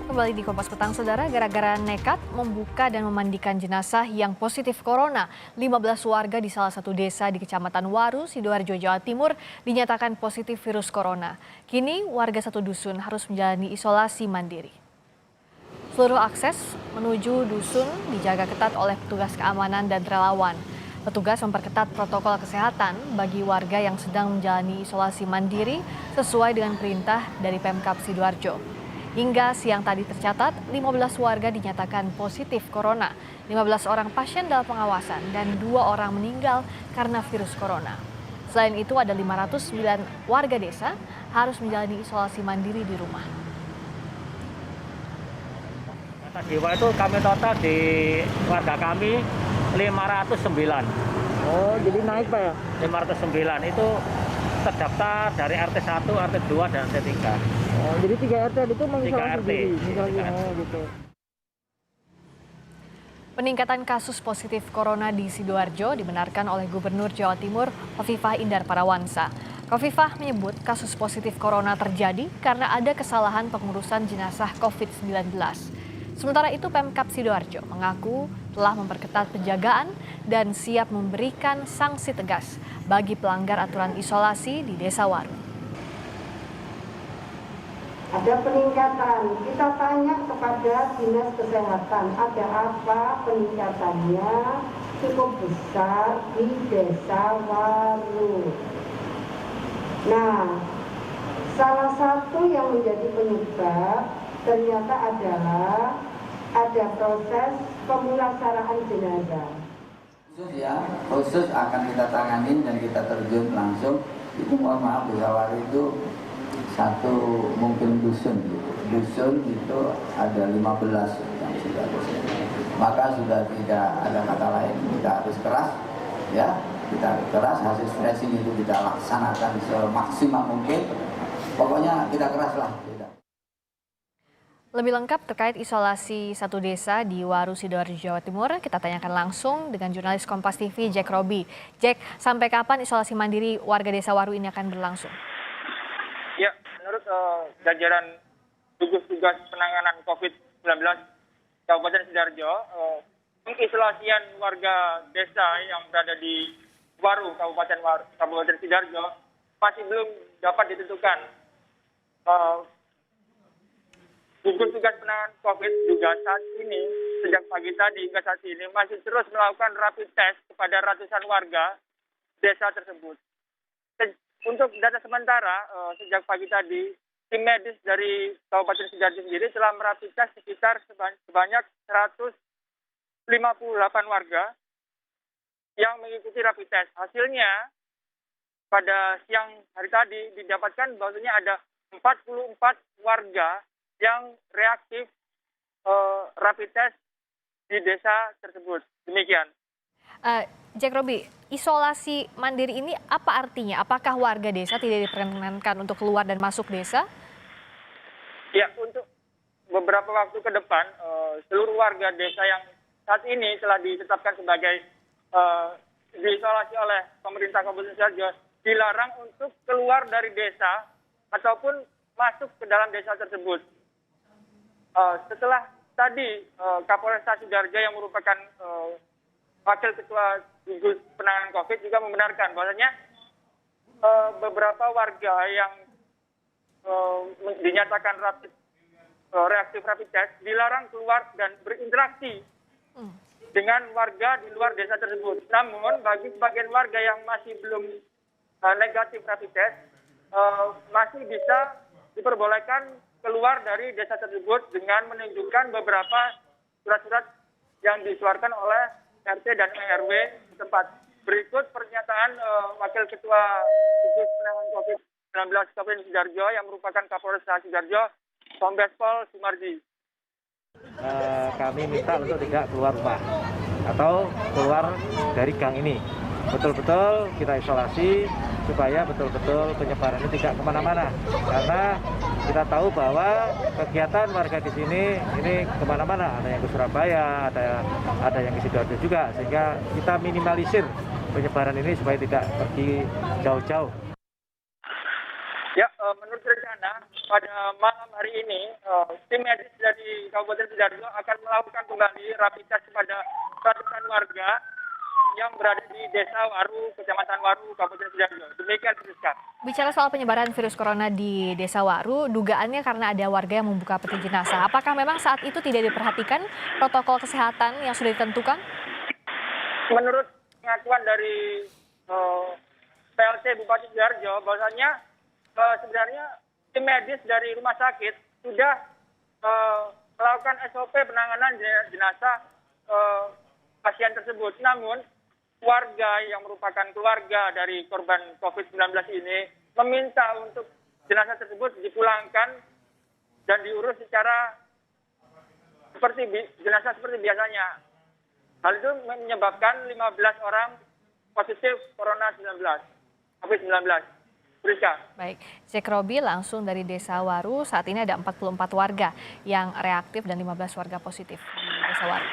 Kembali di Kompas Petang, Saudara, gara-gara nekat membuka dan memandikan jenazah yang positif corona, 15 warga di salah satu desa di Kecamatan Waru, Sidoarjo, Jawa Timur dinyatakan positif virus corona. Kini warga satu dusun harus menjalani isolasi mandiri. Seluruh akses menuju dusun dijaga ketat oleh petugas keamanan dan relawan. Petugas memperketat protokol kesehatan bagi warga yang sedang menjalani isolasi mandiri sesuai dengan perintah dari Pemkab Sidoarjo. Hingga siang tadi tercatat 15 warga dinyatakan positif corona, 15 orang pasien dalam pengawasan dan 2 orang meninggal karena virus corona. Selain itu ada 509 warga desa harus menjalani isolasi mandiri di rumah. Jiwa itu kami total di warga kami 509. Oh, jadi naik Pak ya? 509 itu terdaftar dari RT 1, RT 2, dan RT 3. Oh, jadi 3 RT itu mengisolasi 3 RT. diri. Oh, gitu. Peningkatan kasus positif corona di Sidoarjo dibenarkan oleh Gubernur Jawa Timur Hovifah Indar Parawansa. Hovifah menyebut kasus positif corona terjadi karena ada kesalahan pengurusan jenazah COVID-19. Sementara itu Pemkab Sidoarjo mengaku telah memperketat penjagaan dan siap memberikan sanksi tegas bagi pelanggar aturan isolasi di Desa Waru. Ada peningkatan, kita tanya kepada Dinas Kesehatan, ada apa peningkatannya cukup besar di Desa Waru. Nah, salah satu yang menjadi penyebab ternyata adalah ada proses pemulasaraan jenazah. Khusus akan kita tanganin dan kita terjun langsung. Itu mohon maaf, Desa Waru itu satu mungkin dusun gitu. Dusun itu ada 15 yang sudah dosen. Maka sudah tidak ada kata lain, kita harus keras ya. Kita keras, hasil stressing itu kita laksanakan semaksimal mungkin. Pokoknya kita keras lah. Lebih lengkap terkait isolasi satu desa di Waru, Sidoarjo, Jawa Timur, kita tanyakan langsung dengan jurnalis Kompas TV Jack Robi. Jack, sampai kapan isolasi mandiri warga desa Waru ini akan berlangsung? Ya, menurut jajaran gugus tugas penanganan COVID-19 Kabupaten Sidoarjo, pengisolasian warga desa yang berada di Waru, Kabupaten Sidoarjo masih belum dapat ditentukan. Gugus tugas penanganan COVID juga saat ini, sejak pagi tadi hingga saat ini, masih terus melakukan rapid test kepada ratusan warga desa tersebut. Untuk data sementara, sejak pagi tadi, tim medis dari Kabupaten Sidoarjo sendiri telah merapid test sekitar sebanyak 158 warga yang mengikuti rapid test. Hasilnya, pada siang hari tadi didapatkan bahwasanya ada 44 warga yang reaktif rapid test di desa tersebut. Demikian. Jack Robi, isolasi mandiri ini apa artinya? Apakah warga desa tidak diperkenankan untuk keluar dan masuk desa? Ya, untuk beberapa waktu ke depan, seluruh warga desa yang saat ini telah ditetapkan sebagai diisolasi oleh pemerintah Kabupaten Sidoarjo dilarang untuk keluar dari desa ataupun masuk ke dalam desa tersebut. Setelah tadi Kapolresta Sidoarjo yang merupakan Wakil Ketua Gugus Penanganan COVID juga membenarkan bahwasanya beberapa warga yang dinyatakan reaktif rapid test dilarang keluar dan berinteraksi dengan warga di luar desa tersebut. Namun bagi sebagian warga yang masih belum negatif rapid test masih bisa diperbolehkan keluar dari desa tersebut dengan menunjukkan beberapa surat-surat yang dikeluarkan oleh RT dan RW setempat. Berikut pernyataan Wakil Ketua Gugus Penanganan COVID-19 Kabupaten Sidoarjo yang merupakan Kapolresta Sidoarjo, Kombes Pol Sumarji. Kami minta untuk tidak keluar rumah atau keluar dari gang ini. Betul-betul kita isolasi supaya betul-betul penyebaran ini tidak kemana-mana. Karena kita tahu bahwa kegiatan warga di sini ini kemana-mana. Ada yang ke Surabaya, ada yang ke Sidoarjo juga. Sehingga kita minimalisir penyebaran ini supaya tidak pergi jauh-jauh. Ya, menurut menurut rencana pada malam hari ini tim medis dari Kabupaten Sidoarjo akan melakukan kembali rapid test kepada ratusan warga yang berada di Desa Waru, Kecamatan Waru, Kabupaten Sidoarjo. Demikian, Rizka. Bicara soal penyebaran virus corona di Desa Waru, dugaannya karena ada warga yang membuka peti jenazah. Apakah memang saat itu tidak diperhatikan protokol kesehatan yang sudah ditentukan? Menurut pengakuan dari PLT Bupati Sidoarjo, bahwasanya sebenarnya tim medis dari rumah sakit sudah melakukan SOP penanganan jenazah pasien tersebut. Namun warga yang merupakan keluarga dari korban COVID-19 ini meminta untuk jenazah tersebut dipulangkan dan diurus secara jenazah seperti biasanya. Hal itu menyebabkan 15 orang positif COVID-19. Rizka. Baik, Cek Robi langsung dari Desa Waru. Saat ini ada 44 warga yang reaktif dan 15 warga positif di Desa Waru.